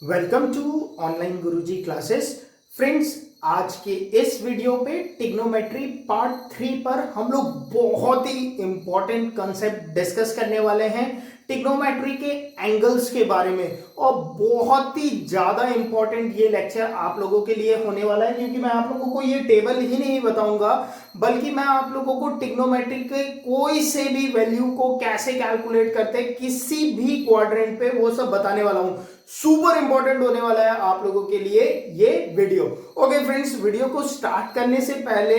Welcome to online Guruji classes. Friends, आज के इस वीडियो पे टिग्नोमेट्री पार्ट 3 पर हम लोग बहुत ही इंपॉर्टेंट कंसेप्ट डिस्कस करने वाले हैं। टिग्नोमेट्री के एंगल्स के बारे में, और बहुत ही ज्यादा इंपॉर्टेंट ये लेक्चर आप लोगों के लिए होने वाला है, क्योंकि मैं आप लोगों को ये टेबल ही नहीं बताऊंगा, बल्कि मैं आप लोगों को टिग्नोमेट्री के कोई से भी वैल्यू को कैसे कैलकुलेट करते हैं किसी भी क्वाड्रेंट पे, वो सब बताने वाला हूं। सुपर इंपॉर्टेंट होने वाला है आप लोगों के लिए ये वीडियो। ओके फ्रेंड्स, वीडियो को स्टार्ट करने से पहले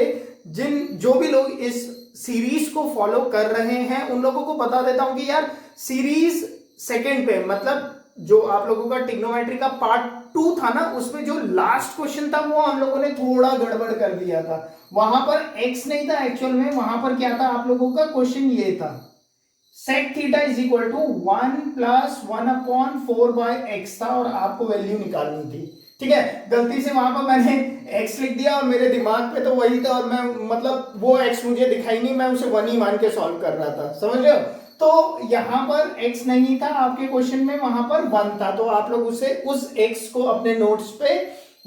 जो भी लोग इस सीरीज को फॉलो कर रहे हैं उन लोगों को बता देता हूं कि यार सीरीज सेकंड पे, मतलब जो आप लोगों का टिग्नोमेट्री का पार्ट 2 था ना, उसमें जो लास्ट क्वेश्चन था वो हम लोगों ने थोड़ा गड़बड़ कर दिया था। वहां पर एक्स नहीं था एक्चुअल में, वहां पर क्या था आप लोगों का क्वेश्चन ये था, sec theta is equal to 1 plus 1/4/x था और आपको वैल्यू निकालनी थी। ठीक है, गलती से वहां पर मैंने x लिख दिया और मेरे दिमाग पे तो वही था, और मैं मतलब वो x मुझे दिखाई नहीं, मैं उसे 1 ही मान के सॉल्व कर रहा था, समझ रहे हो। तो यहाँ पर x नहीं था आपके क्वेश्चन में, वहां पर 1 था, तो आप लोग उसे उस x को अपने नोट्स पे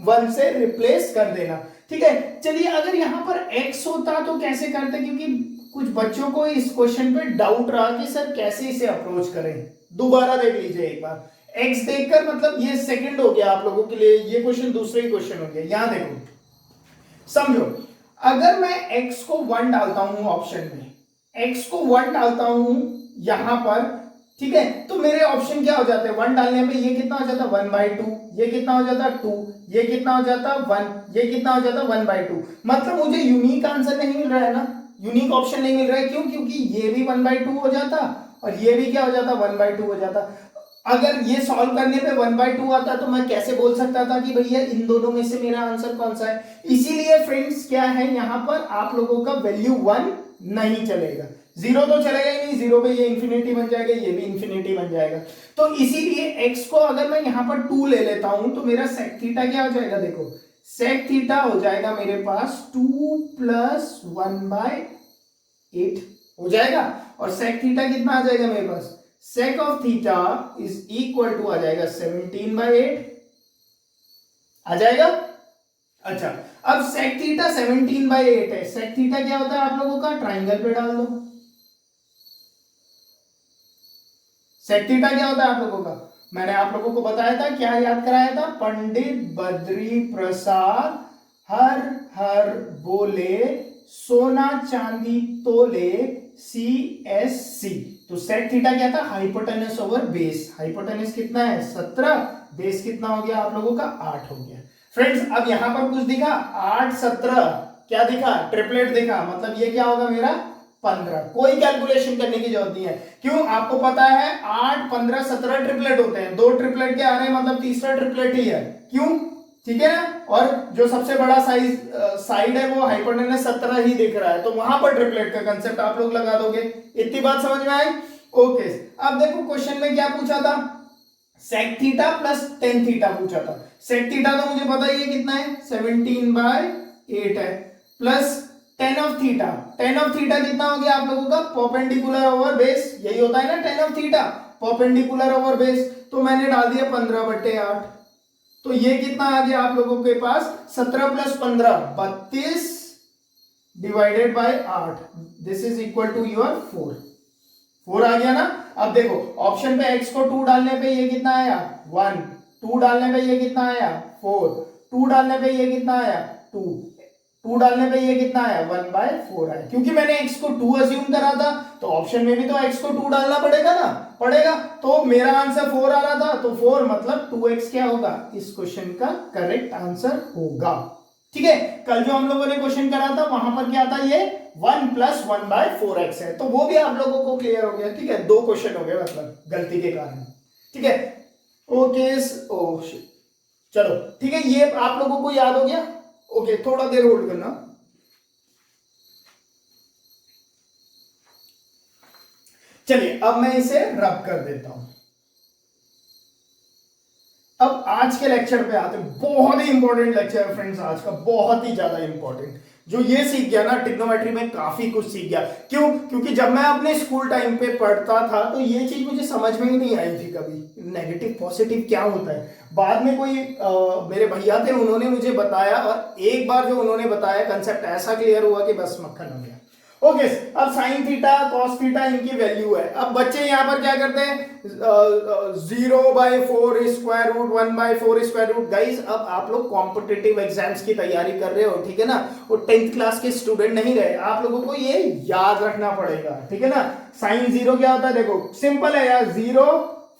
1 से रिप्लेस कर देना। ठीक है, चलिए अगर यहाँ पर x होता तो कैसे करते, क्योंकि कुछ बच्चों को इस क्वेश्चन पे डाउट रहा कि सर कैसे इसे अप्रोच करें। दोबारा देख लीजिए एक बार, x देखकर, मतलब ये सेकंड हो गया आप लोगों के लिए, ये क्वेश्चन दूसरा ही क्वेश्चन हो गया। यहां देखो, समझो, अगर मैं x को 1 डालता हूं ऑप्शन में, x को 1 डालता हूं यहां पर, ठीक है, तो मेरे ऑप्शन क्या हो जाते हैं 1 डालने पे, ये कितना हो जाता 1/2, ये कितना हो जाता 2, ये कितना हो जाता 1, ये कितना हो जाता 1/2। मतलब मुझे यूनिक आंसर नहीं मिल रहा है ना, यूनिक ऑप्शन नहीं मिल रहा है। क्यों? क्योंकि ये भी 1/2 हो जाता और ये भी क्या हो जाता 1/2 हो जाता। अगर ये सॉल्व करने पे 1/2 आता तो मैं कैसे बोल सकता था कि भैया इन दोनों में से मेरा आंसर कौन सा है। इसीलिए फ्रेंड्स क्या है, यहां पर आप लोगों का वैल्यू 1 नहीं चलेगा, 0 तो चलेगा ही नहीं, 0 पे ये इंफिनिटी बन जाएगा, ये भी इंफिनिटी बन जाएगा। तो इसीलिए x को अगर मैं यहां पर 2 ले लेता हूं तो मेरा sec थीटा क्या हो जाएगा, देखो sec थीटा हो जाएगा मेरे पास 2 प्लस 1/8 हो जाएगा, और sec थीटा कितना आ जाएगा मेरे पास, sec of theta is equal to आ जाएगा 17/8 आ जाएगा। अच्छा, अब sec थीटा 17/8 है, sec थीटा क्या होता है आप लोगों का, ट्राइंगल पे डाल दो। sec थीटा क्या होता है आप लोगों का, मैंने आप लोगों को बताया था, क्या याद कराया था, पंडित बद्री प्रसाद हर हर बोले सोना चांदी तोले CSC। तो sec थीटा क्या था, हाइपोटेनस ओवर बेस। हाइपोटेनस कितना है 17, बेस कितना हो गया आप लोगों का 8 हो गया। फ्रेंड्स, अब यहां पर कुछ दिखा 8 17, क्या दिखा, ट्रिपलेट दिखा, मतलब ये क्या होगा मेरा 15। कोई कैलकुलेशन करने की जरूरत नहीं है, क्यों, आपको पता है 8 15 17 ट्रिपलेट होते हैं, 2 ट्रिपलेट के आ रहे हैं मतलब तीसरा ट्रिपलेट ही है, क्यों, ठीक है ना। और जो सबसे बड़ा साइड है वो हाइपोटेनस 17 ही दिख रहा है, तो वहां पर ट्रिपलेट का कंसेप्ट आप लोग लगा दोगे। इतनी बात समझ में आई। ओके, अब देखो क्वेश्चन में क्या पूछा था, sec theta plus tan theta पूछा था। sec थीटा तो मुझे पता ही है कितना है 17/8 है, plus tan of theta, tan of theta कितना हो गया आप लोगों का, परपेंडिकुलर ओवर बेस, यही होता है ना tan of theta, perpendicular over base, तो मैंने डाल दिया 15/8। तो ये कितना आ गया आप लोगों के पास, 17 plus 15 32 divided by 8, this is equal to your 4 आ गया ना। अब देखो ऑप्शन पे x को 2 डालने पे ये कितना आया 1, 2 डालने पे ये कितना आया 4, 2 डालने पे ये कितना आया 2, 2 डालने पे ये कितना आया 1/4 आया। क्योंकि मैंने x को 2 अज्यूम करा था, तो ऑप्शन में भी तो x को 2 डालना पड़ेगा ना, पड़ेगा, तो मेरा आंसर 4 आ रहा था, तो 4 मतलब 2x क्या होगा, इस क्वेश्चन का करेक्ट आंसर होगा। ठीक है, कल जो हम लोगों ने क्वेश्चन करा था वहां पर क्या था, ये 1 प्लस 1/4x है, तो वो भी आप लोगों को क्लियर हो गया। ठीक है, 2 क्वेश्चन हो गए मतलब गलती के कारण। ठीक है, ओके, ओ चलो ठीक है, ये आप लोगों को याद हो गया। ओके, थोड़ा देर होल्ड करना। चलिए अब मैं इसे रब कर देता हूं। अब आज के लेक्चर पे आते हैं, बहुत ही इंपॉर्टेंट लेक्चर है फ्रेंड्स आज का, बहुत ही ज्यादा इंपॉर्टेंट। जो ये सीख गया ना ट्रिग्नोमेट्री में काफी कुछ सीख गया। क्यों? क्योंकि जब मैं अपने स्कूल टाइम पे पढ़ता था तो ये चीज मुझे समझ में ही नहीं आई थी कभी, नेगेटिव पॉजिटिव क्या होता है। बाद में कोई मेरे भैया थे, उन्होंने मुझे बताया, और एक बार जो उन्होंने बताया कंसेप्ट ऐसा क्लियर हुआ कि बस मक्खन हो गया। ओके, अब साइन थीटा कॉस थीटा इनकी वैल्यू है। अब बच्चे यहाँ पर क्या करते हैं, 0/4 square root 1/4 square root. Guys अब आप लोग कॉम्पिटिटिव एग्जाम्स की तैयारी कर रहे हो, ठीक है ना, वो 10th क्लास के स्टूडेंट नहीं रहे, आप लोगों को ये याद रखना पड़ेगा, ठीक है ना। साइन 0 क्या होता है, देखो सिंपल है यार, 0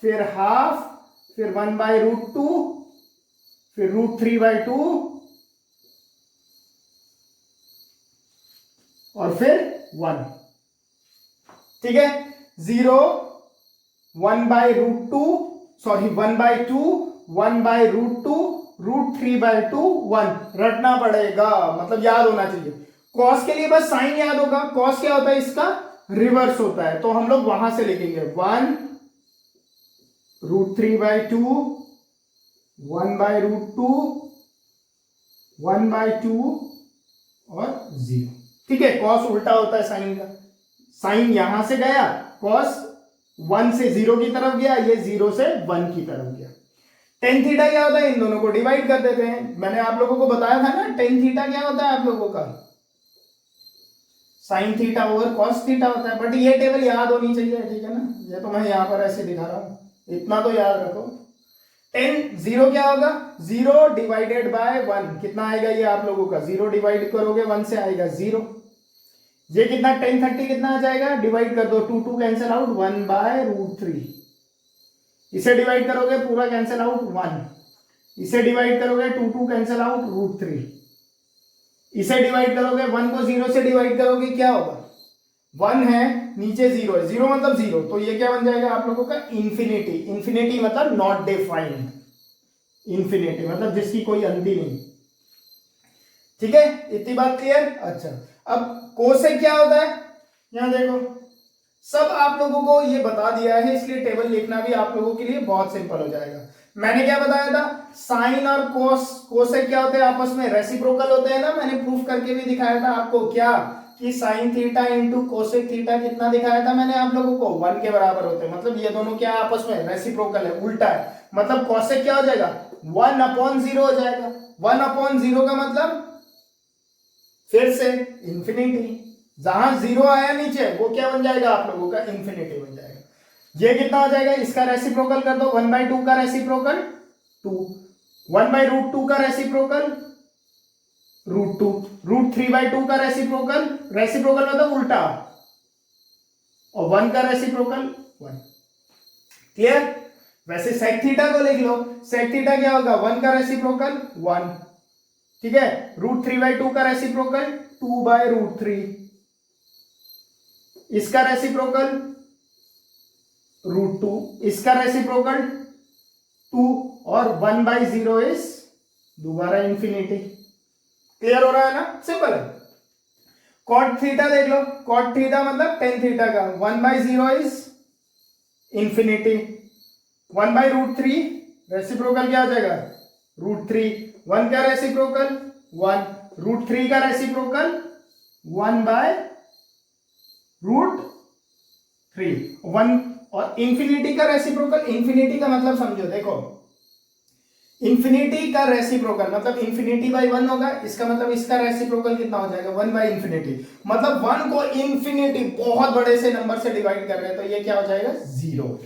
फिर हाफ फिर 1/√2 फिर √3/2 और फिर 1, ठीक है। 0 1/√2 सॉरी 1/2 1/√2 √3/2 1 रटना पड़ेगा, मतलब याद होना चाहिए। कॉस के लिए बस साइन याद होगा, कॉस क्या होता है, इसका रिवर्स होता है, तो हम लोग वहां से लिखेंगे 1 √3/2 1/√2 1/2 और 0, ठीक है। कॉस उल्टा होता है साइन का, साइन यहां से गया, कॉस 1 से 0 की तरफ गया, ये 0 से 1 की तरफ गया। टेन थीटा क्या होता है, इन दोनों को डिवाइड कर देते हैं। मैंने आप लोगों को बताया था ना टेन थीटा क्या होता है आप लोगों का, sine theta over cos theta होता है। बट ये टेबल याद होनी चाहिए, ठीक है ना, ये तो मैं यहां पर ऐसे दिखा रहा हूं, इतना तो याद रखो। 0 क्या होगा, 0 डिवाइडेड बाय 1 कितना आएगा, ये आप लोगों का 0 डिवाइड करोगे 1 से आएगा 0। ये कितना 1030 कितना आ जाएगा, डिवाइड कर दो, 2 कैंसिल आउट 1/√3। इसे डिवाइड करोगे पूरा कैंसिल आउट 1, इसे डिवाइड करोगे 2 कैंसिल आउट √3, इसे डिवाइड करोगे 1 को 0 से डिवाइड करोगे क्या होगा, 1 है नीचे 0 है, 0 मतलब 0, तो ये क्या बन जाएगा आप लोगों का इंफिनिटी। इंफिनिटी मतलब नॉट डिफाइंड, इंफिनिटी मतलब जिसकी कोई अंत ही नहीं, ठीक है, इतनी बात क्लियर। अच्छा, अब कोसेक क्या होता है, यहां देखो सब आप लोगों को ये बता दिया है, इसलिए टेबल लिखना भी आप लोगों के लिए बहुत सिंपल हो जाएगा। मैंने क्या बताया था, साइन और कोसेक क्या होते हैं, आपस में रेसिप्रोकल होते हैं ना, मैंने प्रूफ करके भी दिखाया था आपको, क्या कि sine theta into cosec theta कितना दिखाया था मैंने आप लोगों को, 1 के बराबर होते हैं। मतलब ये दोनों क्या आपस में रेसिप्रोकल है, उल्टा है। मतलब कोसेक क्या हो जाएगा, 1/0 हो जाएगा। 1/0 का मतलब फिर से इंफिनिटी, जहां 0 आया नीचे वो क्या बन जाएगा आप लोगों का, इंफिनिटी बन जाएगा। ये कितना हो जाएगा, इसका रेसिप्रोकल कर दो, 1/2 का रेसिप्रोकल 2, 1/√2 का रेसिप्रोकल √2, √3/2 का रेसिप्रोकल, रेसिप्रोकल मतलब उल्टा, और 1 का रेसिप्रोकल 1। क्लियर। वैसे सेक थीटा को लिख लो, सेक थीटा क्या होगा, 1 का रेसिप्रोकल 1, ठीक है, √3/2 का रेसिप्रोकल 2/√3, इसका रेसिप्रोकल √2, इसका रेसिप्रोकल 2, और 1/0 इज दोबारा इंफिनिटी। क्लियर हो रहा है ना, सिंपल है। कॉट थीटा देख लो, कॉट थीटा मतलब टेन थीटा का, 1/0 इज इंफिनिटी, 1/√3 रेसिप्रोकल क्या हो जाएगा, √3, 1 का रेसिप्रोकल 1, √3 का रेसिप्रोकल 1/√3, 1, और इंफिनिटी का रेसिप्रोकल, इंफिनिटी का मतलब समझो, देखो इंफिनिटी का रेसिप्रोकल मतलब इंफिनिटी/1 होगा, इसका मतलब इसका रेसिप्रोकल कितना हो जाएगा, 1/इंफिनिटी। मतलब 1 को इंफिनिटी बहुत बड़े से नंबर से डिवाइड कर रहे हैं तो ये क्या हो जाएगा, 0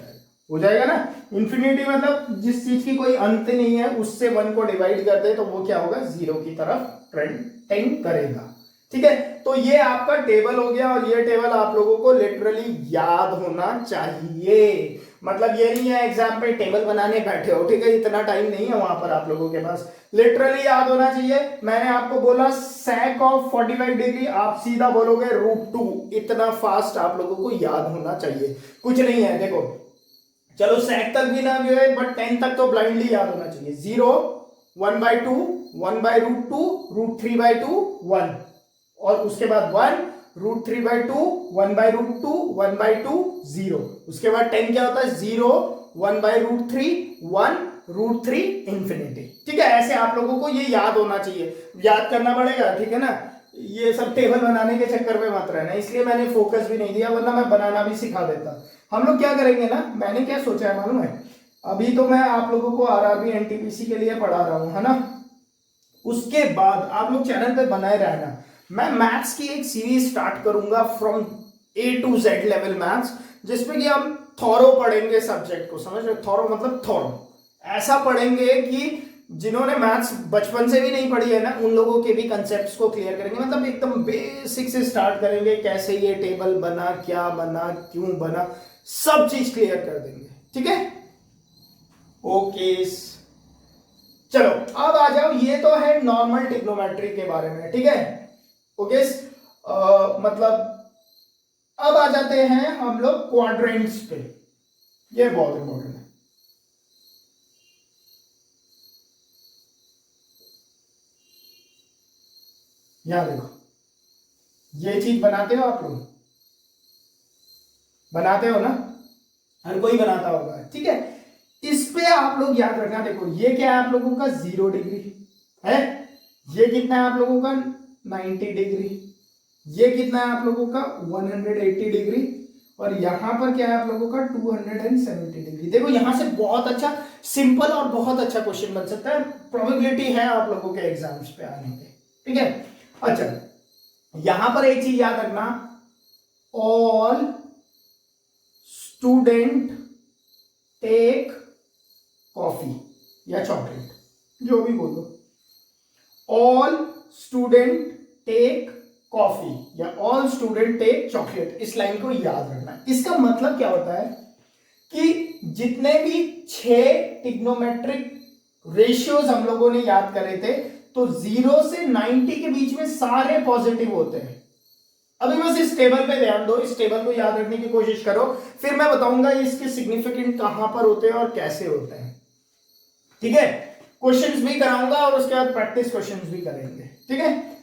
हो जाएगा ना। इंफिनिटी मतलब जिस चीज की कोई अंत नहीं है उससे 1 को डिवाइड कर दे तो वो क्या होगा, 0 की तरफ टेंड करेगा, ठीक है। तो ये आपका टेबल हो गया, और ये टेबल आप लोगों को लिटरली याद होना चाहिए। मतलब ये नहीं है एग्जाम पे टेबल बनाने बैठे हो, ठीक है, इतना टाइम नहीं है वहां पर आप लोगों के पास, लिटरली याद होना चाहिए। मैंने आपको बोला sec ऑफ 45 डिग्री, आप सीधा बोलोगे √2, इतना फास्ट आप लोगों को याद होना चाहिए, कुछ नहीं है। देखो चलो sec तक भी ना गए बट 10 तक तो ब्लाइंडली याद होना चाहिए। 0 1/2 1/√2 √3/2 1, और उसके बाद 1 √3/2 1/√2 1/2 0, उसके बाद 10 क्या होता है, 0 1/√3 1 √3 इंफिनिटी, ठीक है। ऐसे आप लोगों को ये याद होना चाहिए, याद करना पड़ेगा, ठीक है ना। ये सब टेबल बनाने के चक्कर में मत रहना, इसलिए मैंने फोकस भी नहीं दिया, वरना मैं बनाना भी सिखा देता। हम लोग क्या करेंगे ना, मैंने क्या सोचा है मालूम है, अभी तो मैं आप लोगों को आरआरबी एनटीपीसी के लिए पढ़ा रहा हूँ, है ना। उसके बाद आप लोग चैनल पे बनाए रहना, मैं मैथ्स की एक सीरीज स्टार्ट करूंगा from A to Z level maths, जिसमें कि हम थॉरो पढ़ेंगे सब्जेक्ट को, समझ रहे, थॉरो मतलब थॉरो, ऐसा पढ़ेंगे कि जिन्होंने मैथ्स बचपन से भी नहीं पढ़ी है ना, उन लोगों के भी कंसेप्ट्स को क्लियर करेंगे, मतलब एकदम बेसिक से स्टार्ट करेंगे, कैसे ये टेबल बना, क्या बना, क्यों बना, सब चीज क्लियर कर देंगे, ठीक है। ओके चलो अब आ जाओ, ये तो है नॉर्मल ट्रिग्नोमेट्री के बारे में, ठीक है। ओके मतलब अब आ जाते हैं हम लोग क्वाड्रेंट्स पे, ये बहुत इंपॉर्टेंट है। यहां देखो, ये चीज बनाते हो आप लोग, बनाते हो ना, हर कोई बनाता होगा, ठीक है। इस पे आप लोग याद रखना, देखो ये क्या है आप लोगों का 0 डिग्री है, ये कितना है आप लोगों का 90 डिग्री, ये कितना है आप लोगों का 180 डिग्री, और यहां पर क्या है आप लोगों का 270 डिग्री। देखो यहां से बहुत अच्छा सिंपल और बहुत अच्छा क्वेश्चन बन सकता है, प्रोबेबिलिटी है आप लोगों के एग्जाम्स पे आने के, ठीक है। अच्छा यहां पर एक चीज याद रखना, ऑल स्टूडेंट टेक कॉफी या चॉकलेट, जो भी बोलो, ऑल स्टूडेंट टेक कॉफी या ऑल स्टूडेंट टेक चॉकलेट, इस लाइन को याद रखना। इसका मतलब क्या होता है कि जितने भी 6 ट्रिग्नोमेट्रिक रेशियोज हम लोगों ने याद करे थे, तो 0 से 90 के बीच में सारे पॉजिटिव होते हैं। अभी बस इस टेबल पे ध्यान दो, इस टेबल को याद रखने की कोशिश करो, फिर मैं बताऊंगा इसके सिग्निफिकेंट कहां पर होते हैं और कैसे होते हैं, ठीक है। क्वेश्चंस भी कराऊंगा और उसके बाद प्रैक्टिस क्वेश्चंस भी करेंगे, ठीक है।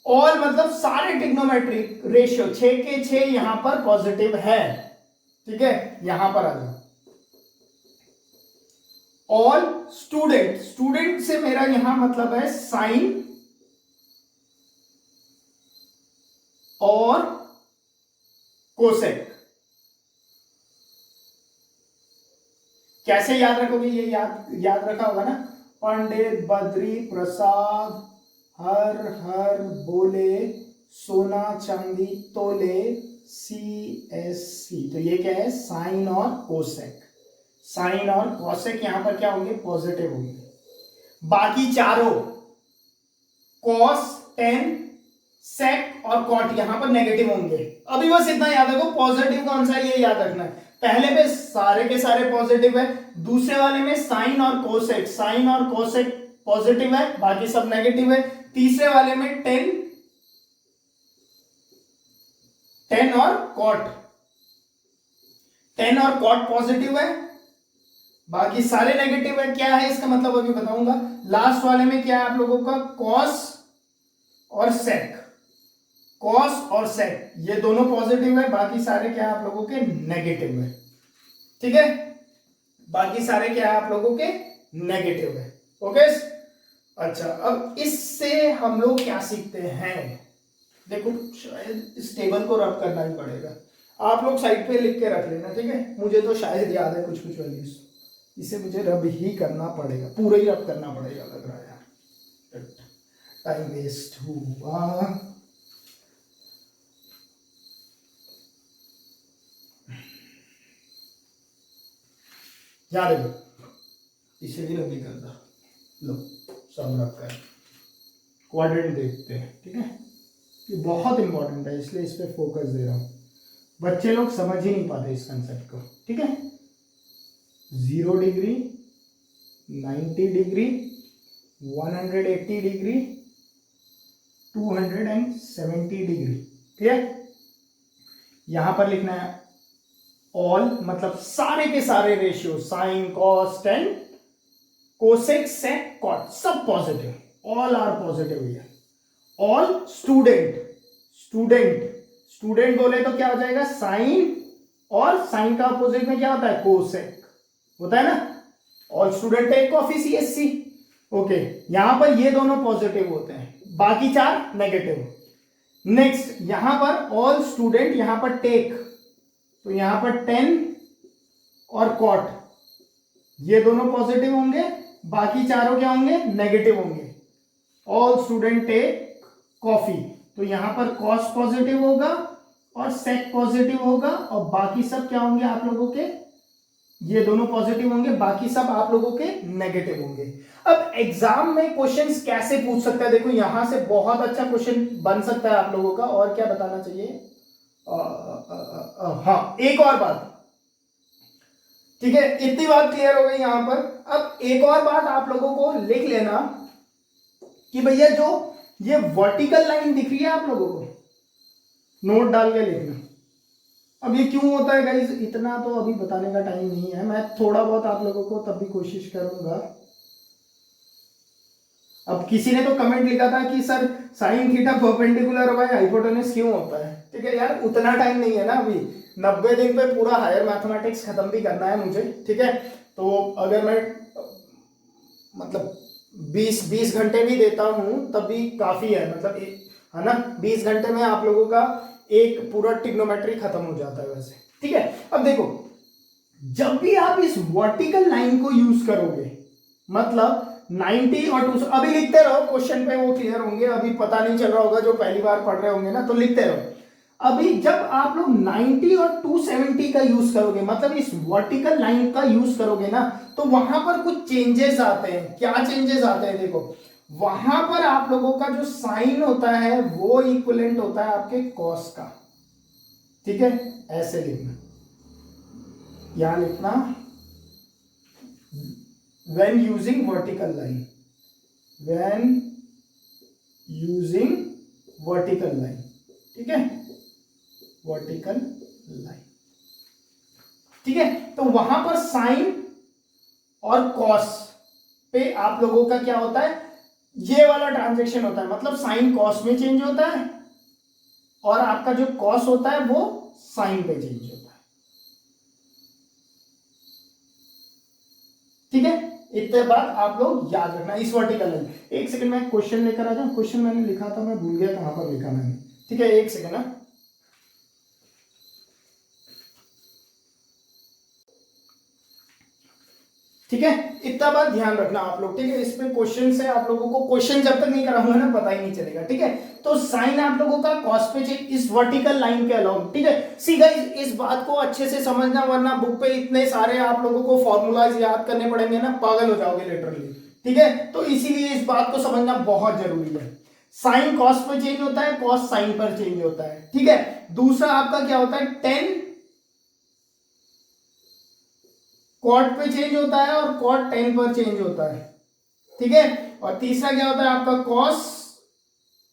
ऑल मतलब सारे ट्रिग्नोमेट्रिक रेशियो 6 के 6 यहां पर पॉजिटिव है, ठीक है। यहां पर आ जाओ, ऑल स्टूडेंट, स्टूडेंट से मेरा यहां मतलब है साइन और कोसेक। कैसे याद रखोगे, ये याद रखा होगा ना, पंडित बद्री प्रसाद हर हर बोले सोना चांदी तोले CSC, तो ये क्या है साइन और कोसेक, साइन और कोसेक यहां पर क्या होंगे पॉजिटिव होंगे, बाकी चारों कॉस टेन सेक और कॉट यहां पर नेगेटिव होंगे। अभी बस इतना याद रखो, पॉजिटिव कौन सा है ये याद रखना है, पहले पे सारे के सारे पॉजिटिव है, दूसरे वाले में साइन और कोसेक, साइन और कोसेक पॉजिटिव है, बाकी सब नेगेटिव है, तीसरे वाले में टेन और कॉट, टेन और कॉट पॉजिटिव है, बाकी सारे नेगेटिव है। क्या है इसका मतलब अभी बताऊंगा। लास्ट वाले में क्या है आप लोगों का कॉस और सेक, कॉस और सेक ये दोनों पॉजिटिव है, बाकी सारे क्या है आप लोगों के नेगेटिव है, ठीक है। बाकी सारे क्या है आप लोगों के नेगेटिव है, ओके। अच्छा अब इससे हम लोग क्या सीखते हैं, देखो शायद इस टेबल को रब करना ही पड़ेगा, आप लोग साइड पे लिख के रख लेना, ठीक है। मुझे तो शायद याद है कुछ कुछ वैल्यूज, इसे मुझे रब ही करना पड़ेगा, पूरा ही रब करना पड़ेगा लग रहा है यार, टाइम वेस्ट हुआ। याद है इसे भी रब नहीं करता, लो सब रब कर, क्वाड्रेंट देखते हैं, ठीक है। ये बहुत इंपॉर्टेंट है इसलिए इस पर फोकस दे रहा हूं, बच्चे लोग समझ ही नहीं पाते इस कंसेप्ट को, ठीक है। 0 डिग्री 90 डिग्री 180 डिग्री 270 डिग्री, ठीक है। यहां पर लिखना है ऑल मतलब सारे के सारे ratio, sine cos tan cosec sec cot सब positive, all are positive here. All student, student student बोले तो क्या हो जाएगा साइन, और साइन का अपोजिट में क्या होता है कोसेक होता है ना, all student take coffee CSC, okay. यहां पर ये दोनों पॉजिटिव होते हैं, बाकी 4 नेगेटिव, नेक्स्ट यहां पर ऑल स्टूडेंट, यहां पर टेक, तो यहां पर 10 और कॉट, ये दोनों पॉजिटिव होंगे, बाकी चारों क्या होंगे, नेगेटिव होंगे। ऑल स्टूडेंट टेक कॉफी, तो यहां पर कॉस पॉजिटिव होगा और सेक पॉजिटिव होगा, और बाकी सब क्या होंगे आप लोगों के, ये दोनों पॉजिटिव होंगे, बाकी सब आप लोगों के नेगेटिव होंगे। अब एग्जाम में क्वेश्चंस कैसे पूछ सकता है, देखो यहां से बहुत अच्छा क्वेश्चन बन सकता है आप लोगों का। और क्या बताना चाहिए, हाँ एक और बात, ठीक है, इतनी बात क्लियर हो गई यहां पर। अब एक और बात आप लोगों को लिख लेना कि भैया जो ये वर्टिकल लाइन दिख रही है आप लोगों को, नोट डाल के लिखना। अब ये क्यों होता है गाइस, इतना तो अभी बताने का टाइम नहीं है, मैं थोड़ा बहुत आप लोगों को तब भी कोशिश करूंगा। अब किसी ने तो कमेंट लिखा था कि सर साइन थीटा परपेंडिकुलर होगा हाइपोटेनस क्यों होता है। ठीक है यार, उतना टाइम नहीं है ना अभी, 90 दिन पे पूरा हायर मैथमेटिक्स खत्म भी करना है मुझे। ठीक है, तो अगर मैं मतलब 20 घंटे भी देता हूं तब भी काफी है, मतलब है ना, 20 घंटे में आप लोगों का एक पूरा ट्रिग्नोमेट्री खत्म हो जाता है वैसे। ठीक है, अब देखो जब भी आप इस वर्टिकल लाइन को यूज करोगे, मतलब 90 और 200, अभी लिखते रहो क्वेश्चन पे वो क्लियर होंगे, अभी पता नहीं चल रहा होगा जो पहली बार पढ़ रहे होंगे ना, तो लिखते रहो। अभी जब आप लोग 90 और 270 का यूज करोगे, मतलब इस वर्टिकल लाइन का यूज करोगे ना, तो वहां पर कुछ चेंजेस आते हैं। क्या चेंजेस आते हैं, देखो वहां पर आप लोगों का जो साइन होता है वो इक्विवेलेंट होता है आपके कॉस का। ठीक है, ऐसे लिखना, यहां लिखना when using vertical line, when using vertical line, ठीक है, वर्टिकल लाइन। ठीक है, तो वहां पर साइन और कॉस पे आप लोगों का क्या होता है, ये वाला ट्रांजेक्शन होता है, मतलब साइन कॉस में चेंज होता है और आपका जो कॉस होता है वो साइन पे चेंज होता है। ठीक है, इतने बात आप लोग याद रखना इस वर्टिकल लाइन। एक सेकंड में क्वेश्चन लेकर आ जाऊं, क्वेश्चन मैंने लिखा था, मैं भूल गया कहां पर लिखा मैंने। ठीक है, एक सेकंड है। ठीक है, इतना बात ध्यान रखना आप लोग। ठीक है, इस पे क्वेश्चन से आप लोगों को, क्वेश्चन जब तक नहीं कराऊंगा ना पता ही नहीं चलेगा। ठीक है, तो साइन आप लोगों का कॉस पे चेक इस वर्टिकल लाइन के अलाउंग। ठीक है, सी गाइस इस बात को अच्छे से समझना, वरना बुक पे इतने सारे आप लोगों को फॉर्मूलाज याद करने पड़ेंगे ना, पागल हो जाओगे लिटरली। ठीक है, तो इसीलिए इस बात को समझना बहुत जरूरी है। साइन कॉस पर चेंज होता है, कॉस साइन पर चेंज होता है। ठीक है, दूसरा आपका क्या होता है, टेन कॉट पे चेंज होता है और कॉट 10 पर चेंज होता है। ठीक है, और तीसरा क्या होता है आपका कॉस,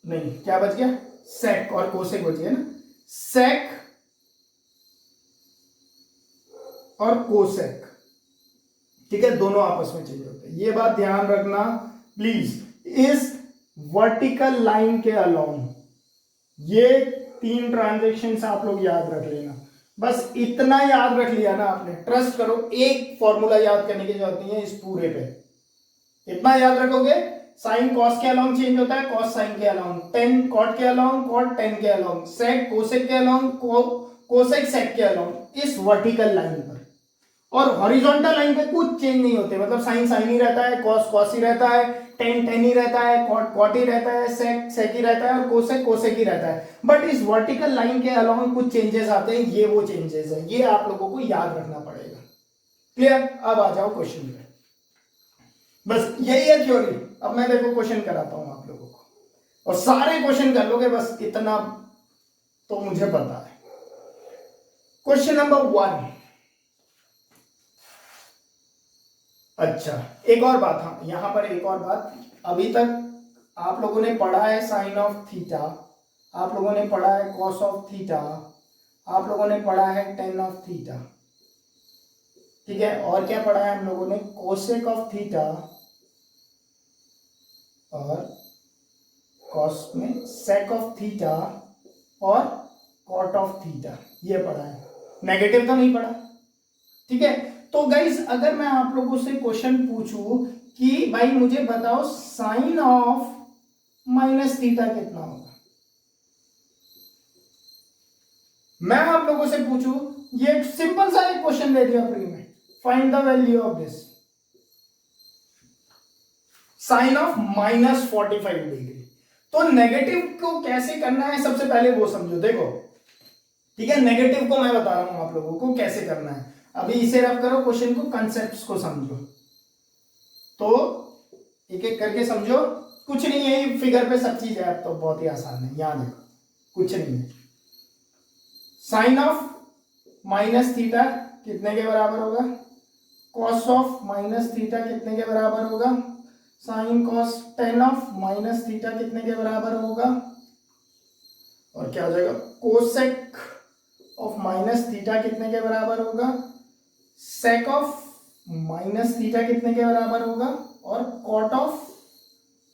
नहीं क्या बच गया, सेक और कोसेक बच गया ना, सेक और कोसेक। ठीक है, दोनों आपस में चेंज होते हैं, ये बात ध्यान रखना प्लीज। इस वर्टिकल लाइन के अलाउंग ये 3 ट्रांजेक्शन आप लोग याद रख लेना, बस इतना याद रख लिया ना आपने, ट्रस्ट करो एक फॉर्मूला याद करने की जरूरत नहीं है इस पूरे पे। इतना याद रखोगे, साइन कॉस के अलाउंग चेंज होता है, कॉस साइन के अलाउंग, 10 कॉट के अलाउंग, कॉट 10 के अलाउंग, सेक कोसेक के अलाउंग, कोसेक सेक के अलाउंग इस वर्टिकल लाइन पर। और हॉरिजॉन्टल लाइन पे कुछ चेंज नहीं होते, मतलब साइन साइन ही रहता है, कॉस कॉस ही रहता है, टेन टेन ही रहता है, कॉट कॉट ही रहता है, सेक सेक ही रहता है और कोसेक कोसेक ही रहता है। बट इस वर्टिकल लाइन के अलावा कुछ चेंजेस आते हैं, ये वो चेंजेस है, ये आप लोगों को याद रखना पड़ेगा। क्लियर, अब आ जाओ क्वेश्चन पे, बस यही है थ्योरी। अब मैं देखो क्वेश्चन कराता हूं आप लोगों को, और सारे क्वेश्चन कर लोगे, बस इतना तो मुझे पता है। Question number 1। अच्छा, एक और बात, हाँ यहां पर एक और बात, अभी तक आप लोगों ने पढ़ा है साइन ऑफ थीटा, आप लोगों ने पढ़ा है कॉस ऑफ थीटा, आप लोगों ने पढ़ा है टेन ऑफ थीटा। ठीक है, और क्या पढ़ा है हम लोगों ने, कोसेक ऑफ थीटा और कॉस में सेक ऑफ थीटा और कॉट ऑफ थीटा, ये पढ़ा है। नेगेटिव तो नहीं पढ़ा। ठीक है, तो गाइस अगर मैं आप लोगों से क्वेश्चन पूछूं कि भाई मुझे बताओ साइन ऑफ माइनस थीटा कितना होगा, मैं आप लोगों से पूछूं, ये सिंपल सा एक क्वेश्चन दे दिया प्री में, find the value of this sine of -45 degree. तो नेगेटिव को कैसे करना है सबसे पहले वो समझो। देखो ठीक है, नेगेटिव को मैं बता रहा हूं आप लोगों को कैसे करना है। अभी इसे रब करो, क्वेश्चन को, कंसेप्ट्स को समझो। तो एक एक करके समझो, कुछ नहीं है, ये फिगर पे सब चीज है, अब तो बहुत ही आसान है। यहां देखो, कुछ नहीं है। साइन ऑफ -थीटा कितने के बराबर होगा? कॉस ऑफ -थीटा कितने के बराबर होगा? Sign cos ten of -theta कितने के बराबर होगा? और क्या हो जाएगा? कोसेक ऑफ -थीटा कितने के बराबर होगा? सेक ऑफ -थीटा कितने के बराबर होगा? और कॉट ऑफ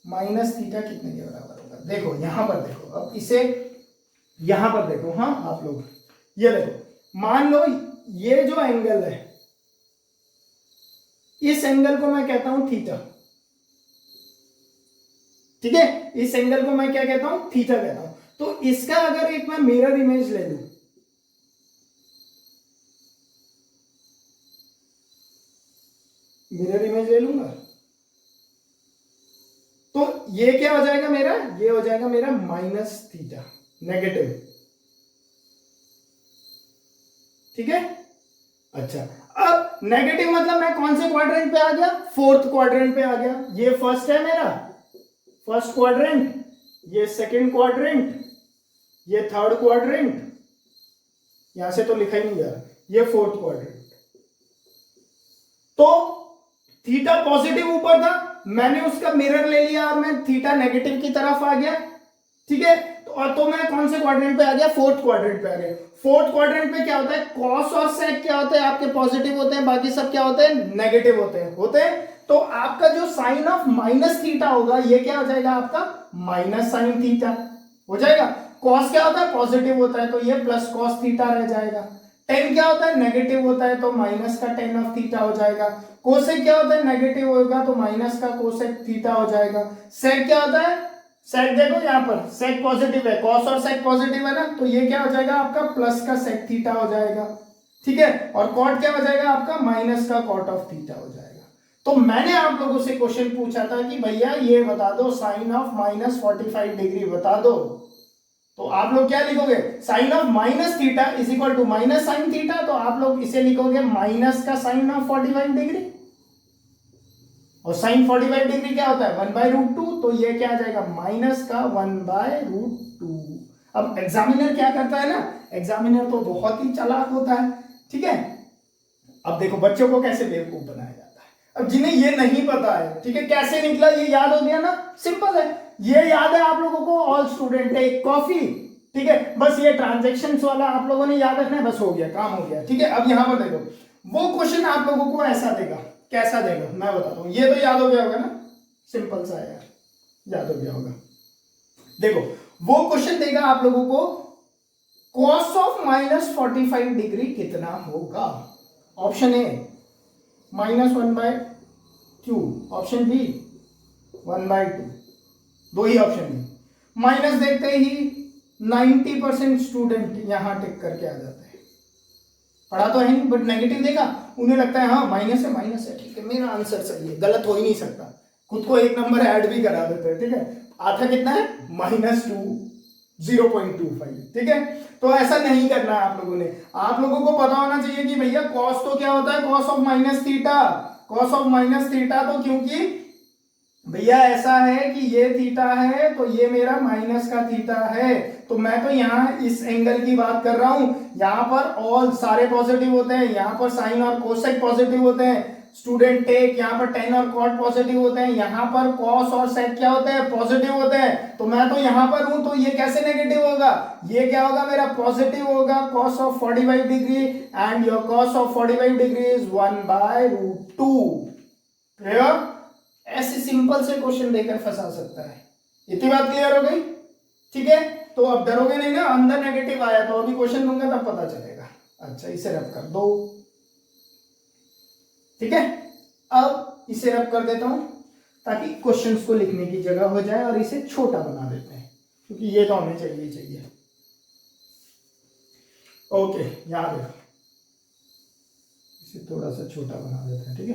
-थीटा कितने के बराबर होगा? देखो यहां पर देखो, अब इसे यहां पर देखो। हाँ आप लोग ये देखो, मान लो ये जो एंगल है, इस एंगल को मैं कहता हूं थीटा। ठीक है, इस एंगल को मैं क्या कहता हूं? थीटा कहता हूं। तो इसका अगर एक मैं मिरर इमेज ले लूं, मिरर इमेज ले लूंगा, तो ये क्या हो जाएगा मेरा? ये हो जाएगा मेरा -थीटा, नेगेटिव। ठीक है, अच्छा अब नेगेटिव मतलब मैं कौन से क्वाड्रेंट पे आ गया? फोर्थ क्वाड्रेंट पे आ गया। ये फर्स्ट है मेरा, फर्स्ट क्वाड्रेंट, ये सेकंड क्वाड्रेंट, ये थर्ड क्वाड्रेंट, यहां से तो लिखा ही नहीं जा रहा, ये फोर्थ क्वाड्रेंट। तो थीटा पॉजिटिव ऊपर था, मैंने उसका मिरर ले लिया और मैं थीटा नेगेटिव की तरफ आ गया। ठीक है, तो मैं कौन से क्वाड्रेंट पे आ गया? फोर्थ क्वाड्रेंट पे आ गया। फोर्थ क्वाड्रेंट पे क्या होता है? कॉस और सेक क्या होते हैं आपके? पॉजिटिव होते हैं, बाकी सब क्या होते हैं? नेगेटिव होते हैं। तो आपका जो साइन ऑफ -थीटा होगा, ये क्या हो जाएगा आपका? माइनस साइन थीटा हो जाएगा। कॉस क्या होता है? पॉजिटिव होता है, तो ये प्लस कॉस थीटा रह जाएगा। टेन क्या होता है? नेगेटिव होता है, तो माइनस का टेन ऑफ थीटा हो जाएगा। कोसेक क्या होता है? नेगेटिव होगा, तो माइनस का कोसेक थीटा हो जाएगा। सेक क्या होता है? सेक देखो यहां पर, सेक पॉजिटिव है, कॉस और सेक पॉजिटिव है ना, तो ये क्या हो जाएगा आपका? प्लस का सेक थीटा हो जाएगा। ठीक है, और कॉट क्या हो जाएगा आपका? माइनस का कॉट ऑफ थीटा हो जाएगा। तो मैंने आप लोगों से क्वेश्चन पूछा था कि भैया ये बता दो, साइन ऑफ -45 डिग्री बता दो। तो आप लोग क्या लिखोगे? Sine of -theta is equal to minus sine theta, तो आप लोग इसे लिखोगे माइनस का साइन ऑफ 45 डिग्री। और साइन 45 डिग्री क्या होता है? 1/√2, तो ये क्या आ जाएगा? माइनस का 1/√2। अब एग्जामिनर क्या करता है ना, एग्जामिनर तो बहुत ही चालाक होता है। ठीक है, अब देखो बच्चों को कैसे बेवकूफ बनाया जाता है। अब जिन्हें ये नहीं पता है, ठीक है, कैसे निकला ये याद हो गया ना, सिंपल है, ये याद है आप लोगों को, ऑल स्टूडेंट टेक कॉफी। ठीक है, बस ये ट्रांजैक्शंस वाला आप लोगों ने याद रखना है, बस हो गया, काम हो गया। ठीक है, अब यहां पर देखो, वो क्वेश्चन आप लोगों को ऐसा देगा, कैसा देगा मैं बताता हूं। ये तो याद हो गया होगा ना, सिंपल सा है यार, याद हो गया होगा। देखो वो क्वेश्चन देगा आप लोगों को, कॉस ऑफ -45 डिग्री कितना होगा? ऑप्शन ए -1/2, ऑप्शन बी 1/2, दो ही ऑप्शन है। माइनस देखते ही 90% स्टूडेंट यहां टिक करके आ जाते हैं। पढ़ा तो है नहीं, बट नेगेटिव देखा, उन्हें लगता है हाँ माइनस है, माइनस है, ठीक है मेरा आंसर सही है, गलत हो ही नहीं सकता, खुद को एक नंबर ऐड भी करा देते हैं। ठीक है, आता कितना है? -0.25। ठीक है, तो ऐसा नहीं करना है आप लोगों ने। आप लोगों को पता होना चाहिए कि भैया कॉस तो क्या होता है? Cos of -theta, cos of -theta, तो क्योंकि भैया ऐसा है कि ये थीटा है, तो ये मेरा माइनस का थीटा है, तो मैं तो यहाँ इस एंगल की बात कर रहा हूं। यहाँ पर ऑल सारे पॉजिटिव होते हैं, यहाँ पर साइन और कोसेक पॉजिटिव होते हैं, स्टूडेंट टेक, यहाँ पर टेन और कॉट पॉजिटिव होते हैं, यहाँ पर कॉस और सेक क्या होते हैं? पॉजिटिव होते हैं, तो मैं तो यहाँ पर हूं, तो ये कैसे नेगेटिव होगा? ये क्या होगा मेरा? पॉजिटिव होगा, cos of 45 degree, and your cos of 45 degree is 1/√2। Clear? ऐसे सिंपल से क्वेश्चन देकर फंसा सकता है। इतनी बात क्लियर हो गई? ठीक है, तो अब डरोगे नहीं ना, अंदर नेगेटिव आया तो अभी क्वेश्चन दूंगा तब पता चलेगा। अच्छा इसे रब कर दो। ठीक है, अब इसे रब कर देता हूं ताकि क्वेश्चंस को लिखने की जगह हो जाए, और इसे छोटा बना देते हैं क्योंकि ये तो हमें चाहिए। ओके, यहाँ देखो, इसे थोड़ा सा छोटा बना देते हैं, ठीक है।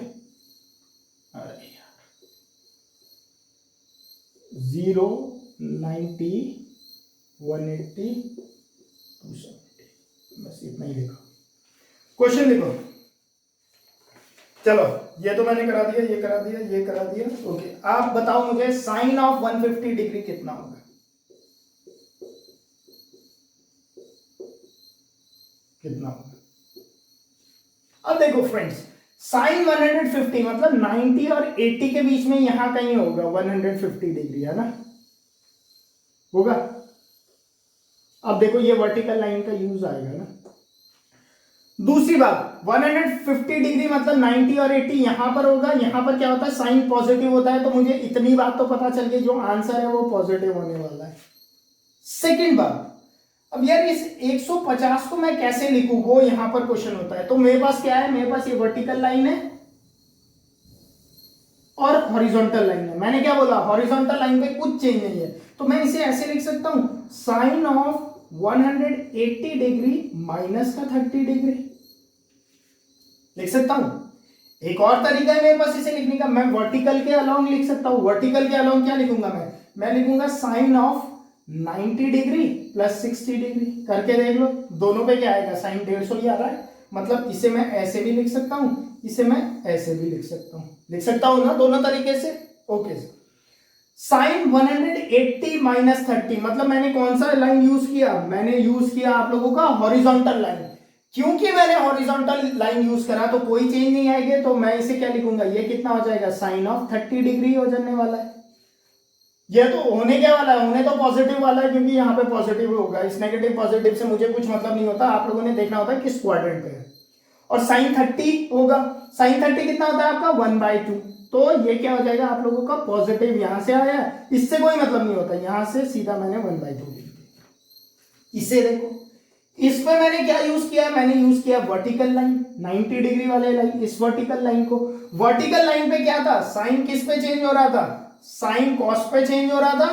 अरे यार, 0, 90, 180, 270, बस इतना ही लिखो। क्वेश्चन लिखो। चलो, ये तो मैंने करा दिया, ये करा दिया, ये करा दिया। ओके, आप बताओ मुझे साइन ऑफ 150 डिग्री कितना होगा? कितना होगा? अब देखो फ्रेंड्स, साइन 150 मतलब 90 और 80 के बीच में यहां कहीं होगा 150 डिग्री, है ना? होगा। अब देखो, ये वर्टिकल लाइन का यूज आएगा ना। दूसरी बात, 150 डिग्री मतलब 90 और 80 यहां पर होगा। यहां पर क्या होता है, साइन पॉजिटिव होता है, तो मुझे इतनी बात तो पता चल गई, जो आंसर है वो पॉजिटिव होने वाला है। सेकंड बात, अब यार इस 150 को मैं कैसे लिखूं, वो यहां पर क्वेश्चन होता है। तो मेरे पास क्या है, मेरे पास ये वर्टिकल लाइन है और हॉरिजॉन्टल लाइन है। मैंने क्या बोला, हॉरिजॉन्टल लाइन पे कुछ चेंज नहीं है, तो मैं इसे ऐसे लिख सकता हूं, साइन ऑफ 180 डिग्री माइनस का 30 डिग्री लिख सकता हूं। एक और तरीका है मेरे पास इसे लिखने का, मैं वर्टिकल के अलोंग लिख सकता हूं। वर्टिकल के अलोंग क्या लिखूंगा मैं लिखूंगा sine of 90 degree plus 60 degree. करके देख लो, दोनों पे क्या आएगा, साइन 150 ही आ रहा है। मतलब इसे मैं ऐसे भी लिख सकता हूं, इसे मैं ऐसे भी लिख सकता हूं ना, दोनों तरीके से। ओके, साइन 180 माइनस 30 मतलब मैंने कौन सा लाइन यूज किया, मैंने यूज किया आप लोगों का हॉरिजॉन्टल लाइन। क्योंकि मैंने हॉरिजॉन्टल लाइन यूज करा तो कोई चेंज नहीं आएगी, तो मैं इसे क्या लिखूंगा, ये कितना हो जाएगा, साइन ऑफ 30 डिग्री हो जाने वाला है। ये तो होने क्या वाला है, होने तो पॉजिटिव वाला है, क्योंकि यहाँ पे पॉजिटिव होगा। इस नेगेटिव पॉजिटिव से मुझे कुछ मतलब नहीं होता, आप लोगों ने देखना होता है किस क्वाड्रेंट पे है। और साइन 30 होगा, साइन 30 कितना होता है आपका 1/2, तो ये क्या हो जाएगा आप लोगों का पॉजिटिव, यहां से आया, इससे कोई मतलब नहीं होता, यहां से सीधा मैंने 1/2 लिख दिया। इसे देखो, इस पर मैंने क्या यूज किया, मैंने यूज किया वर्टिकल लाइन, 90 डिग्री वाले लाइन, इस वर्टिकल लाइन को। वर्टिकल लाइन पे क्या था, साइन किस पे चेंज हो रहा था, साइन कॉस पे चेंज हो रहा था,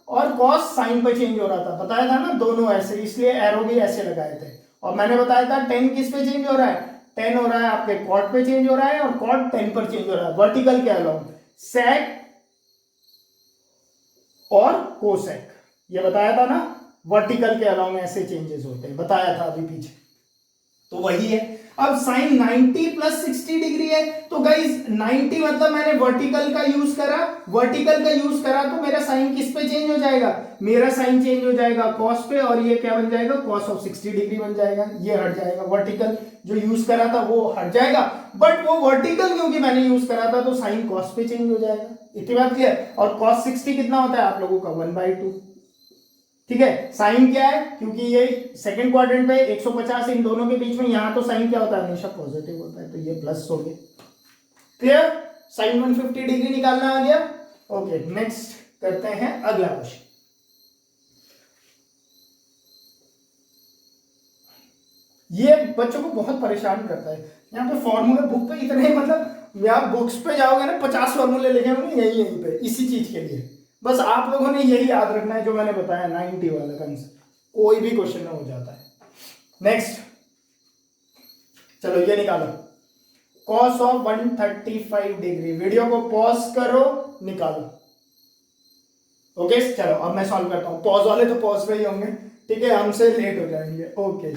और कॉस साइन पे चेंज हो रहा था। बताया था ना, दोनों ऐसे, इसलिए एरो भी ऐसे लगाए थे। और मैंने बताया था टेन किस पे चेंज हो रहा है, टेन हो रहा है आपके कॉट पे चेंज हो रहा है, और कॉट 10 पर चेंज हो रहा है। वर्टिकल के अलावा सेक और कोसेक, ये बताया था ना, वर्टिकल के अलावा में ऐसे चेंजेस होते हैं, बताया था अभी पीछे। तो वही है। अब साइन 90 प्लस 60 डिग्री है, तो गाइज 90 मतलब मैंने वर्टिकल का यूज करा, वर्टिकल का यूज करा तो मेरा साइन किस पे चेंज हो जाएगा, मेरा साइन चेंज हो जाएगा कॉस पे, और ये क्या बन जाएगा, कॉस ऑफ 60 डिग्री बन जाएगा। ये हट जाएगा, वर्टिकल जो यूज करा था वो हट जाएगा, बट वो वर्टिकल क्योंकि मैंने यूज करा था तो साइन कॉस पे चेंज हो जाएगा। इतनी बात क्लियर। और कॉस 60 कितना होता है आप लोगों का 1/2, ठीक है। साइन क्या है, क्योंकि ये सेकंड क्वाड्रेंट पे 150 इन दोनों के बीच में, यहां तो साइन क्या होता है, हमेशा पॉजिटिव होता है, तो ये प्लस हो गया। क्लियर, साइन 150 डिग्री निकालना आ गया। ओके, नेक्स्ट करते हैं अगला क्वेश्चन। ये बच्चों को बहुत परेशान करता है, यहाँ पे फॉर्मूला बुक पे इतने, मतलब आप बुक्स पे जाओगे ना 50 फॉर्मूले लिखे होंगे यहीं पे इसी चीज के लिए। बस आप लोगों ने यही याद रखना है जो मैंने बताया 90 वाला कंसेप्ट, कोई भी क्वेश्चन में हो जाता है। नेक्स्ट, चलो ये निकालो, cos ऑफ 135 डिग्री। वीडियो को पॉज करो, निकालो। ओके, चलो अब मैं सॉल्व करता हूं, पॉज वाले तो पॉज पे ही होंगे, ठीक है, हमसे लेट हो जाएंगे। ओके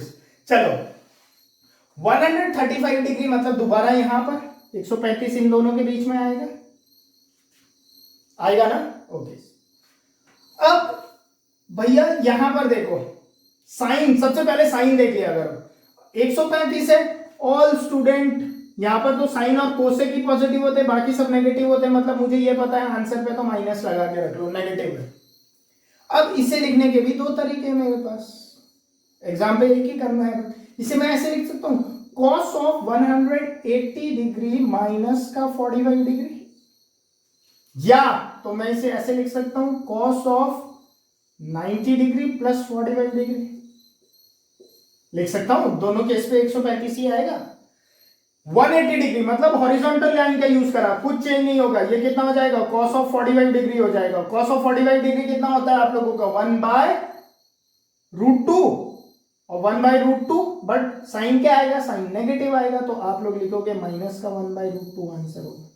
चलो, 135 डिग्री मतलब दोबारा यहां पर 135 इन दोनों के बीच में आएगा, आएगा ना। ओके, अब भैया यहां पर देखो, साइन, सबसे पहले साइन देख लिया करो, 135 है, ऑल स्टूडेंट, यहां पर तो साइन और कोसेक ही पॉजिटिव होते हैं, बाकी सब नेगेटिव होते हैं, मतलब मुझे ये पता है आंसर पे तो माइनस लगा के रख लो, नेगेटिव है। अब इसे लिखने के भी दो तरीके हैं मेरे पास, एग्जाम पे एक ही करना है। इसे मैं ऐसे लिख सकता हूं, cos ऑफ 180 डिग्री माइनस का 45 डिग्री, या तो मैं इसे ऐसे लिख सकता हूं, cos of 90 degree plus 45 degree लिख सकता हूं। दोनों केस पे 135 ही आएगा। 180 डिग्री मतलब हॉरिजॉन्टल लाइन का यूज करा, कुछ चेंज नहीं होगा। ये कितना हो जाएगा, cos ऑफ 45 डिग्री हो जाएगा। cos ऑफ 45 डिग्री कितना होता है आप लोगों का, 1/√2, और 1/√2, बट साइन क्या आएगा, साइन नेगेटिव आएगा, तो आप लोग लिखोगे माइनस का 1/√2 आंसर होगा।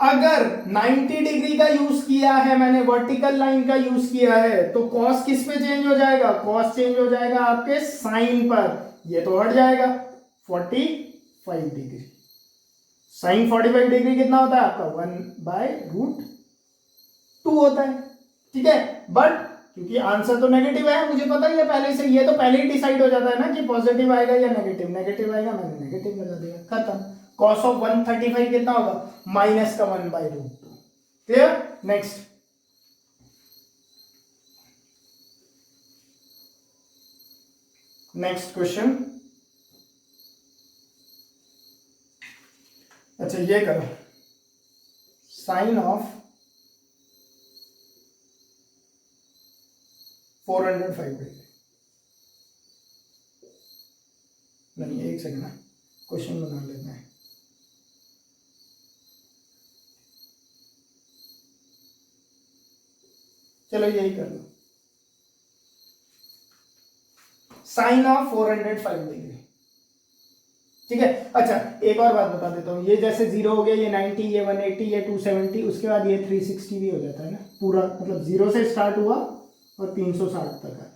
अगर 90 डिग्री का यूज किया है मैंने, वर्टिकल लाइन का यूज किया है, तो कॉस किस पे चेंज हो जाएगा, कॉस चेंज हो जाएगा आपके साइन पर, ये तो हट जाएगा 45 डिग्री। साइन 45 डिग्री कितना होता है आपका 1/√2 होता है, ठीक है। बट क्योंकि आंसर तो नेगेटिव है, मुझे पता ही है पहले से, ये तो पहले ही डिसाइड हो जाता है ना कि पॉजिटिव आएगा या नेगेटिव, नेगेटिव आएगा मैंने नेगेटिव लगा दिया, खत्म। कॉस ऑफ 135 कितना होगा, माइनस का 1/√2। क्लियर। Next, next question. अच्छा ये करो, साइन ऑफ 405 डिग्री, नहीं एक सेकंड ना, क्वेश्चन बना लेते हैं। चलो यही कर लो, साइन ऑफ 405 डिग्री, ठीक है। अच्छा एक और बात बता देता हूँ, ये जैसे 0 हो गया, ये 90, ये 180, ये 270, उसके बाद ये 360 भी हो जाता है ना, पूरा मतलब 0 से स्टार्ट हुआ और 360 तक है,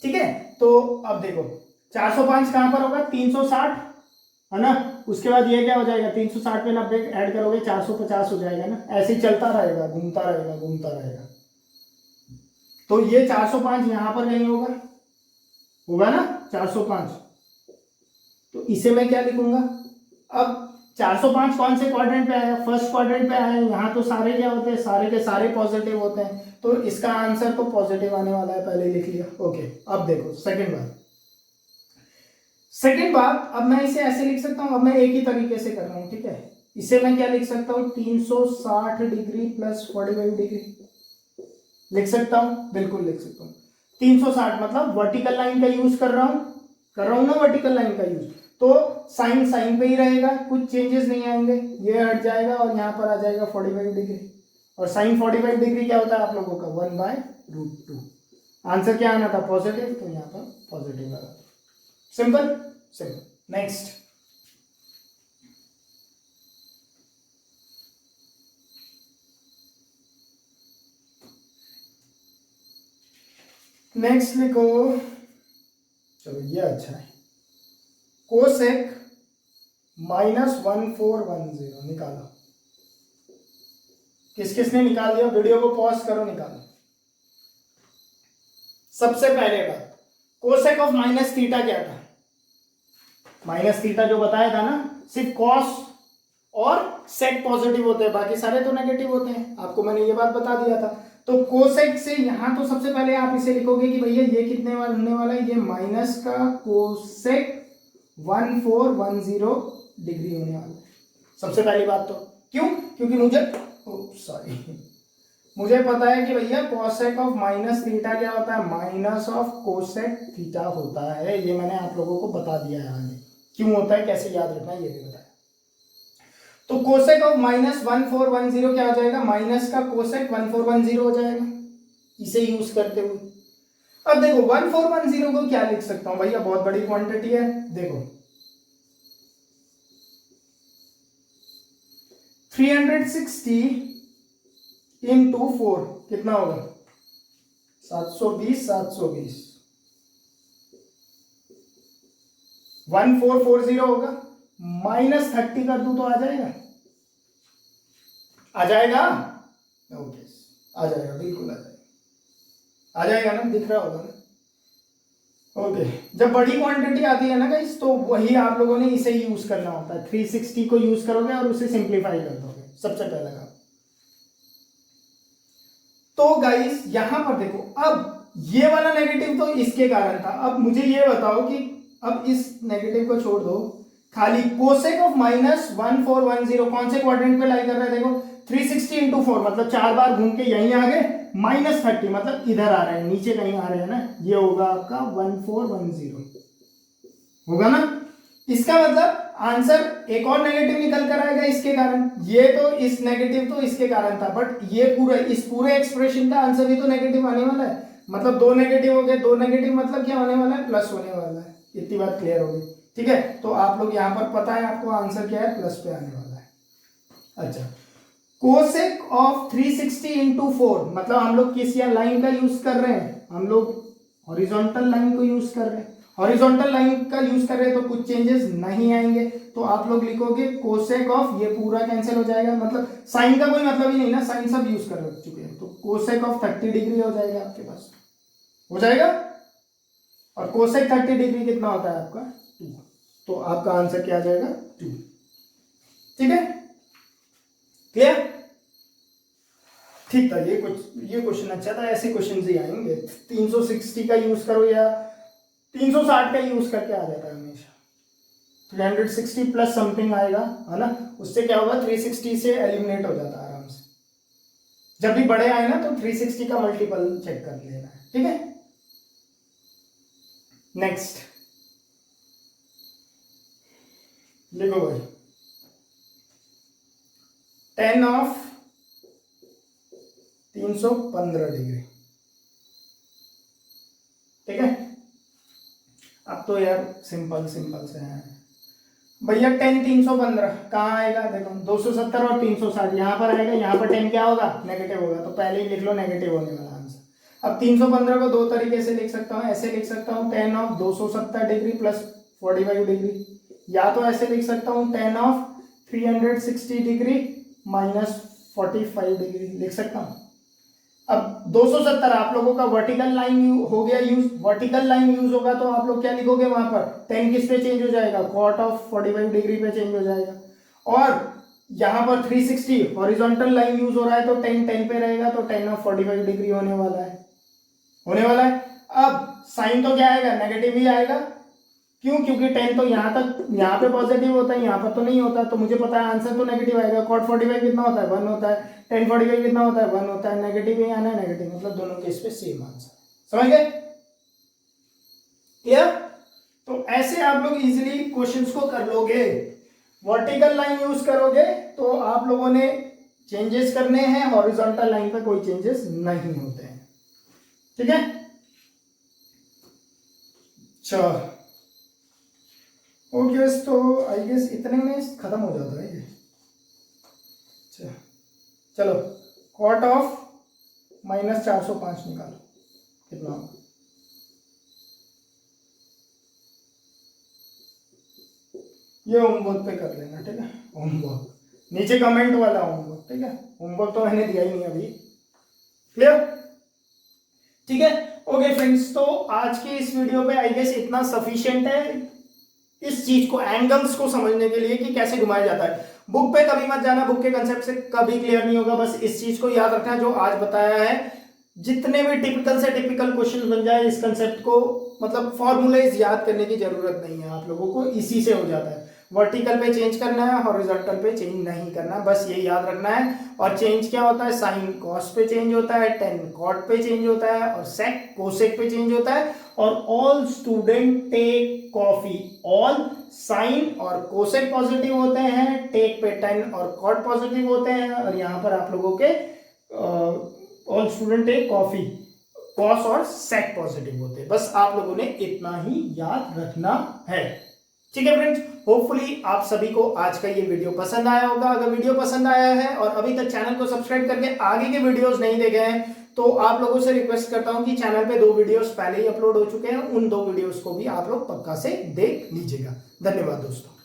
ठीक है। तो अब देखो 405 कहां पर होगा, 360 है ना, उसके बाद ये क्या हो जाएगा, 360 पे 90 ऐड करोगे 450 हो जाएगा ना, ऐसे ही चलता रहेगा, घूमता रहेगा घूमता रहेगा। तो ये 405 यहां पर कहीं होगा, होगा ना 405, तो इसे मैं क्या लिखूंगा, अब 405 कौन से क्वाड्रेंट पे आया, फर्स्ट क्वाड्रेंट पे आया, यहाँ तो सारे क्या होते हैं, सारे के सारे पॉजिटिव होते हैं, तो इसका आंसर तो पॉजिटिव आने वाला है, पहले लिख लिया। ओके अब देखो सेकंड बात, सेकंड बात, अब मैं इसे ऐसे लिख सकता हूं, अब मैं एक ही तरीके से कर रहा हूं, ठीक है। इसे मैं क्या लिख सकता हूं, 360 डिग्री प्लस 45 डिग्री लिख सकता हूं, बिल्कुल लिख सकता हूं। 360 मतलब वर्टिकल लाइन का यूज कर रहा हूं ना, वर्टिकल लाइन का यूज, तो साइन साइन पे ही रहेगा, कुछ चेंजेस नहीं आएंगे, ये हट जाएगा और यहाँ पर आ जाएगा 45 डिग्री, और साइन 45 डिग्री क्या होता है आप लोगों का 1/√2। आंसर क्या आना था, पॉजिटिव, तो यहाँ पर पॉजिटिव लगा, सिंपल सिंपल। नेक्स्ट, नेक्स्ट लिखो, चलो ये अच्छा है, कोसेक -1410 निकालो। किस किसने निकाल दिया, वीडियो को पॉज करो, निकालो। सबसे पहले बात, कोसेक ऑफ माइनस थीटा क्या था, माइनस थीटा जो बताया था ना, सिर्फ कॉस और सेक पॉजिटिव होते हैं, बाकी सारे तो नेगेटिव होते हैं, आपको मैंने ये बात बता दिया था। तो कोसेक से यहां तो सबसे पहले आप इसे लिखोगे कि भैया ये कितने वाला होने वाला है, ये माइनस का कोसेक 1410 डिग्री होने वाला है, सबसे पहली बात तो। क्यों, क्योंकि मुझे पता है कि भैया कोसेक ऑफ माइनस थीटा क्या होता है, माइनस ऑफ कोसेक थीटा होता है, ये मैंने आप लोगों को बता दिया है आगे, क्यों होता है कैसे याद रखना है ये भी बताया। तो कोसेक ऑफ -1410 क्या हो जाएगा, माइनस का कोसेक 1410 हो जाएगा, इसे यूज करते हुए। अब देखो 1410 को क्या लिख सकता हूं भैया, बहुत बड़ी क्वांटिटी है, देखो 360 इंटू 4 कितना होगा, 720 720, 1440 होगा, -30 कर दूं तो आ जाएगा, आ जाएगा, ओके आ जाएगा, बिल्कुल आ जाएगा ना, दिख रहा होगा ना। ओके जब बड़ी क्वांटिटी आती है ना गाइस, तो वही आप लोगों ने इसे यूज करना होता है, 360 को यूज करोगे और उसे सिंप्लीफाई कर दोगे, सबसे पहला काम। तो गाइस यहां पर देखो, अब ये वाला नेगेटिव तो इसके कारण था, अब मुझे ये बताओ कि अब इस नेगेटिव को छोड़ दो, खाली कोसेक ऑफ -1410 कौन से क्वाड्रेंट पे लाई कर रहा है, देखो 360 इंटू 4 मतलब 4 बार घूम के यहीं आ गए, -30 मतलब इधर आ रहे हैं, नीचे कहीं आ रहे हैं ना, ये होगा आपका 1410 होगा ना। इसका मतलब आंसर एक और नेगेटिव निकल कर आएगा इसके कारण, ये तो इस नेगेटिव तो इसके कारण था, बट ये पूरे इस पूरे एक्सप्रेशन का आंसर भी तो नेगेटिव आने वाला है, मतलब दो नेगेटिव हो गए, दो नेगेटिव मतलब क्या होने वाला है, प्लस होने वाला है। इतनी बात क्लियर होगी, ठीक है। तो आप लोग यहाँ पर पता है आपको आंसर क्या है, प्लस पे आने वाला है। अच्छा, कोसेक ऑफ 360 इंटू 4, मतलब हम लोग किस या लाइन का यूज कर रहे हैं, हम लोग हॉरिजॉन्टल लाइन को यूज कर रहे हैं। हॉरिजॉन्टल लाइन का यूज कर रहे हैं तो कुछ चेंजेस नहीं आएंगे, तो आप लोग लिखोगे कोसेक ऑफ, ये पूरा कैंसिल हो जाएगा, मतलब साइन का कोई मतलब ही नहीं ना, साइन सब यूज कर चुके हैं, तो कोसेक ऑफ 30 डिग्री हो जाएगा आपके पास, हो जाएगा। और कोसेक 30 डिग्री कितना होता है आपका, 2, तो आपका आंसर क्या आ जाएगा, 2। ठीक है, क्लियर, ठीक था। ये क्वेश्चन अच्छा था, ऐसे क्वेश्चन ही आएंगे। 360 का यूज करो या 360 का यूज करके आ जाता है हमेशा। 360 प्लस समथिंग आएगा, है ना, उससे क्या होगा, 360 से एलिमिनेट हो जाता है आराम से। जब भी बड़े आए ना तो 360 का मल्टीपल चेक कर लेना है, ठीक है। नेक्स्ट लिखो भाई, 10 ऑफ 315 डिग्री, ठीक है। अब तो यार सिंपल से है भैया। 10 315 कहाँ आएगा, देखो 270 और 360 यहाँ पर आएगा, यहाँ पर 10 क्या होगा, नेगेटिव होगा, तो पहले ही लिख लो नेगेटिव होने वाला आंसर। अब 315 को दो तरीके से लिख सकता हूँ, ऐसे लिख सकता हूँ 10 ऑफ 270 डिग्री प्लस 45 डिग्री, या तो ऐसे लिख सकता हूँ 10 ऑफ 360 डिग्री माइनस 45 डिग्री लिख सकता हूँ। अब 270 आप लोगों का वर्टिकल लाइन हो गया यूज, वर्टिकल लाइन यूज होगा तो आप लोग क्या लिखोगे वहां पर, 10 किस पे चेंज हो जाएगा, कॉट ऑफ 45 डिग्री पे चेंज हो जाएगा। और यहाँ पर 360 हॉरिजॉन्टल लाइन यूज हो रहा है तो 10 पे रहेगा, तो 10 ऑफ 45 डिग्री होने वाला है। अब साइन तो क्या आएगा, नेगेटिव ही आएगा, क्यों, क्योंकि 10 तो यहाँ तक, यहाँ पे पॉजिटिव होता है, यहाँ पर तो नहीं होता, तो मुझे पता है आंसर तो नेगेटिव आएगा। कॉट 45 कितना होता है, 1 होता है, 10 45 कितना होता है, 1 होता है, नेगेटिव ही आना है, नेगेटिव, मतलब दोनों केस पे सेम आंसर, समझ गए, क्लियर। तो ऐसे आप लोग इजीली क्वेश्चंस को कर लोगे। वर्टिकल लाइन यूज करोगे तो आप लोगों ने चेंजेस करने हैं, हॉरिजॉन्टल लाइन पे कोई चेंजेस नहीं होते हैं, ठीक है। चलो ओके, तो आई गेस इतने में खत्म हो जाता है ये। चलो कॉट ऑफ माइनस 405 निकालो, कितना होगा, ये होमवर्क पे कर लेना, ठीक है। होमवर्क नीचे कमेंट वाला होमवर्क, ठीक है, होमवर्क तो मैंने दिया ही नहीं अभी, क्लियर, ठीक है। ओके फ्रेंड्स, तो आज की इस वीडियो पे आई गेस इतना सफिशिएंट है इस चीज को, एंगल्स को समझने के लिए कि कैसे घुमाया जाता है। बुक पे कभी मत जाना, बुक के कंसेप्ट से कभी क्लियर नहीं होगा, बस इस चीज को याद रखना जो आज बताया है। जितने भी टिपिकल से टिपिकल क्वेश्चन बन जाए, इस कंसेप्ट को मतलब फॉर्मूलेज याद करने की जरूरत नहीं है, आप लोगों को इसी से हो जाता है। वर्टिकल पे चेंज करना है, हॉरिजॉन्टल पे चेंज नहीं करना, बस ये याद रखना है। और चेंज क्या होता है, साइन कॉस पे चेंज होता है, टेन कॉट पे चेंज होता है, और सेक कोसेक पे चेंज होता है। और all student take coffee, all sine और कोसेक पॉजिटिव होते हैं, टेक पे टेन और कॉट पॉजिटिव होते हैं, और यहाँ पर आप लोगों के all student take coffee cos और सेक पॉजिटिव होते हैं। बस आप लोगों ने इतना ही याद रखना है, ठीक है फ्रेंड्स। होपफुली आप सभी को आज का ये वीडियो पसंद आया होगा। अगर वीडियो पसंद आया है और अभी तक चैनल को सब्सक्राइब करके आगे के वीडियोस नहीं देखे हैं तो आप लोगों से रिक्वेस्ट करता हूं कि चैनल पे 2 वीडियोस पहले ही अपलोड हो चुके हैं, उन 2 वीडियोस को भी आप लोग पक्का से देख लीजिएगा। धन्यवाद दोस्तों।